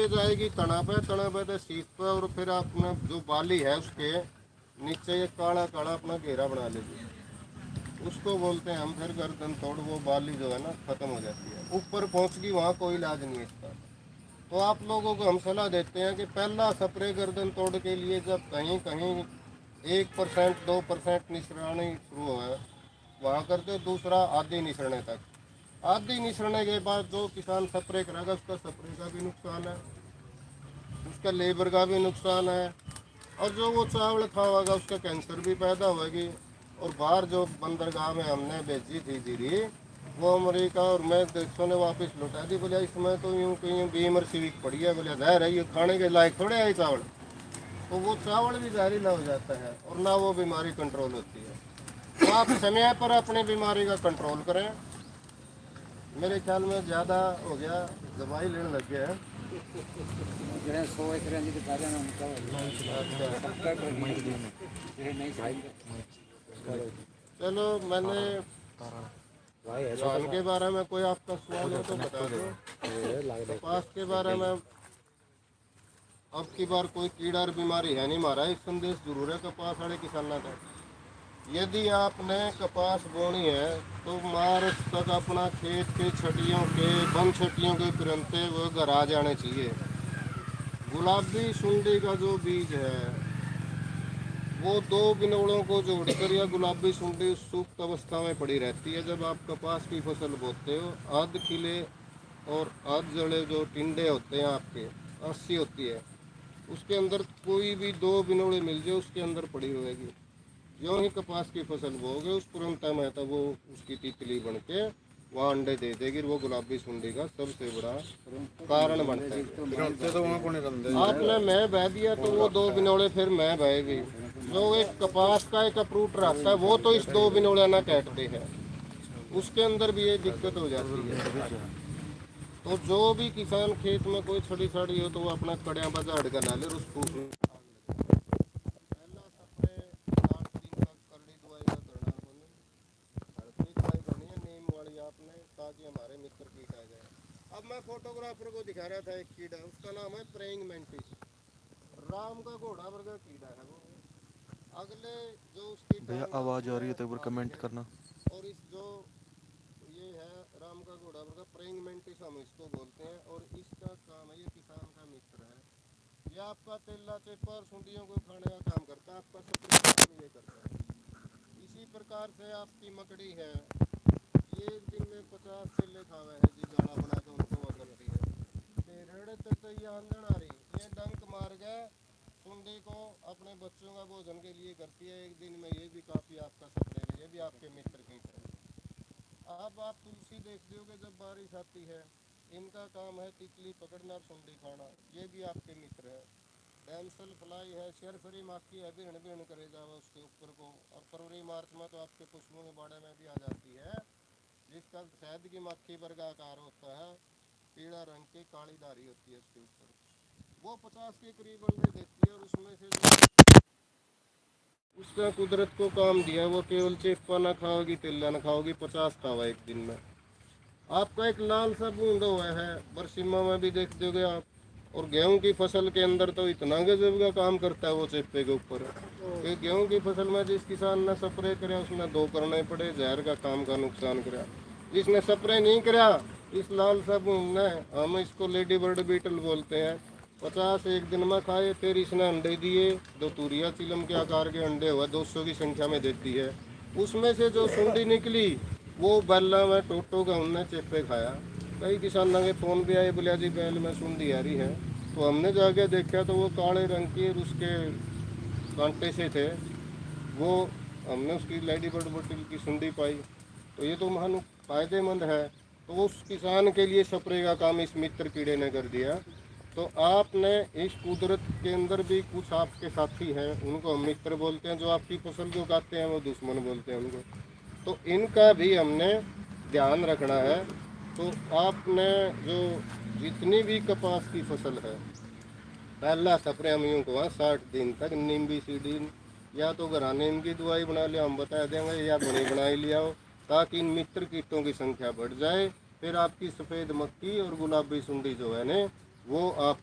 नीचे जाएगी तना पे तो शीत पे, और फिर अपना जो बाली है उसके नीचे ये काला काला अपना घेरा बना लेगी, उसको बोलते हैं हम फिर गर्दन तोड़। वो बाली जो है ना खत्म हो जाती है, ऊपर पहुंच गई, वहाँ कोई इलाज नहीं है इसका। तो आप लोगों को हम सलाह देते हैं कि पहला स्प्रे गर्दन तोड़ के लिए जब कहीं कहीं 1% 2% निसरानी शुरू हो है वहाँ करते, दूसरा आधी निसरने तक। आधी निसरने के बाद जो किसान स्प्रे करेगा उसका स्प्रे का भी नुकसान है, उसका लेबर का भी नुकसान है, और जो वो चावल खावागा उसका कैंसर भी पैदा होगी। और बाहर जो बंदरगाह में हमने भेजी थी जीरी, वो अमेरिका और मैं देशों ने वापस लौटा दी। बोले इसमें तो यूँ कहीं बीमर सिविक पड़ी है, बोले जहर है, ये खाने के लायक थोड़े है चावल। तो वो चावल भी जहरीला हो जाता है और ना वो बीमारी कंट्रोल होती है। तो आप समय पर अपनी बीमारी का कंट्रोल करें। मेरे ख्याल में ज़्यादा हो गया, दवाई लेने लग गया है। चलो, मैंने धान के बारे में कोई आपका सवाल हो तो बता दो। कपास के बारे में अब की बार कोई कीड़ा और बीमारी है नहीं मारा, एक संदेश जरूर है कपास वाले किसानों का। यदि आपने कपास बोनी है तो मार्च तक अपना खेत के छटियों के बन छटियों के पिरंते वो घर आ जाने चाहिए। गुलाबी सुंडी का जो बीज है वो 2 बिनोड़ों को जोड़कर या गुलाबी सुंडी सुप्त अवस्था में पड़ी रहती है। जब आप कपास की फसल बोते हो, आध खिले और आध जड़े जो टिंडे होते हैं आपके, अस्सी होती है, उसके अंदर कोई भी 2 बिनोड़े मिल जाए उसके अंदर पड़ी रहेगी। जो ही कपास की फसल बोगे उस तुरंत टाइम आता वो उसकी तितली बन के वहाँ अंडे दे देगी। वो गुलाबी सुंडी का सबसे बड़ा कारण बनता है। आपने मैं बह दिया तो वो 2 बिनोड़े फिर मैं बहेगी। जो एक कपास का एक अप्रूट रहता है वो तो इस 2 बिनोड़े ना काटते हैं, उसके अंदर भी ये दिक्कत हो जाती है। तो जो भी किसान खेत में कोई छड़ी छड़ी हो तो वो अपना कड़िया बाजार का डाले उसको ताकि हमारे मित्र कीट आ जाए। अब मैं फोटोग्राफर को दिखा रहा था एक कीड़ा, उसका नाम है प्रेइंग मैंटिस, राम का घोड़ा वर्ग कीड़ा है वो। अगले जो उसकी भैया आवाज आ रही है तो एक बार कमेंट करना। और इस जो ये है राम का घोड़ा वर्ग प्रेइंग मैंटिस हम इसको बोलते हैं, और इसका काम है, ये किसान का मित्र है, ये आपका तेला चेपा और सुंडियों को खाने का काम करता है, आपका सब ये करता है। इसी प्रकार से आपकी मकड़ी है, ये एक दिन में 50 केले खावे है जी, गाना बना के उनको वो करती है। रेड़े तो ये आंदन आ रही, ये डंक मार गए सुंडी को अपने बच्चों का भोजन के लिए करती है। एक दिन में ये भी काफ़ी आपका सपने है, ये भी आपके मित्र की तरह। अब आप तुलसी देख दोगे जब बारिश आती है, इनका काम है तितली पकड़ना और सुंडी खाना, ये भी आपके मित्र है। डैमसल फ्लाई है, शेरफरी माखी है, भिन भिन करे जावा उसके ऊपर को। और फरवरी मार्च में तो आपके पुष्पों के बाड़े में भी आ जाती है, जिसका शहद की मक्खी वर्ग आकार होता है, पीला रंग की काली धारी होती है उसके ऊपर। वो 50 के करीब अंडे देती है, और उसमें से जो उसका कुदरत को काम दिया है वो केवल चेपा ना खाओगी तिल्ला ना खाओगी, 50 खावा एक दिन में। आपका एक लाल सा बूंद हुआ है बरसीमा में भी देख दोगे आप। और गेहूं की फसल के अंदर तो इतना गजब का काम करता है वो चेपे के ऊपर कि गेहूं की फसल में जिस किसान ने स्प्रे कराया उसने 2 करने पड़े, जहर का काम का नुकसान कराया। जिसने स्प्रे नहीं कराया, इस लाल सा बूंद ने, हम इसको लेडी बर्ड बीटल बोलते हैं, 50 एक दिन में खाए। फिर इसने अंडे दिए, 2 तूरिया चिलम के आकार के अंडे हुआ, 200 की संख्या में देती है। उसमें से जो सुंडी निकली वो बैला में टोटो का उनने चेपे खाया। कई किसानों के फ़ोन भी आए, बोले जी बैल में सुंडी आ रही है। तो हमने जाके देखा तो वो काले रंग की और उसके कांटे से थे वो। हमने उसकी लेडी बर्ड बोतल की सुंडी पाई, तो ये तो महान फायदेमंद है। तो उस किसान के लिए स्प्रे का काम इस मित्र कीड़े ने कर दिया। तो आपने इस कुदरत के अंदर भी कुछ आपके साथी हैं, उनको हम मित्र बोलते हैं, जो आपकी फसल को उगाते हैं वो दुश्मन बोलते हैं उनको। तो इनका भी हमने ध्यान रखना है। तो आपने जो जितनी भी कपास की फसल है, पहला स्प्रे हम यूँ को 60 दिन तक नींबी सीडीन या तो घराने इनकी दवाई बना लिया, हम बता देंगे, या बनी बनाई लिया हो, ताकि इन मित्र कीटों की संख्या बढ़ जाए। फिर आपकी सफ़ेद मक्खी और गुलाबी सुंडी जो है ना वो आप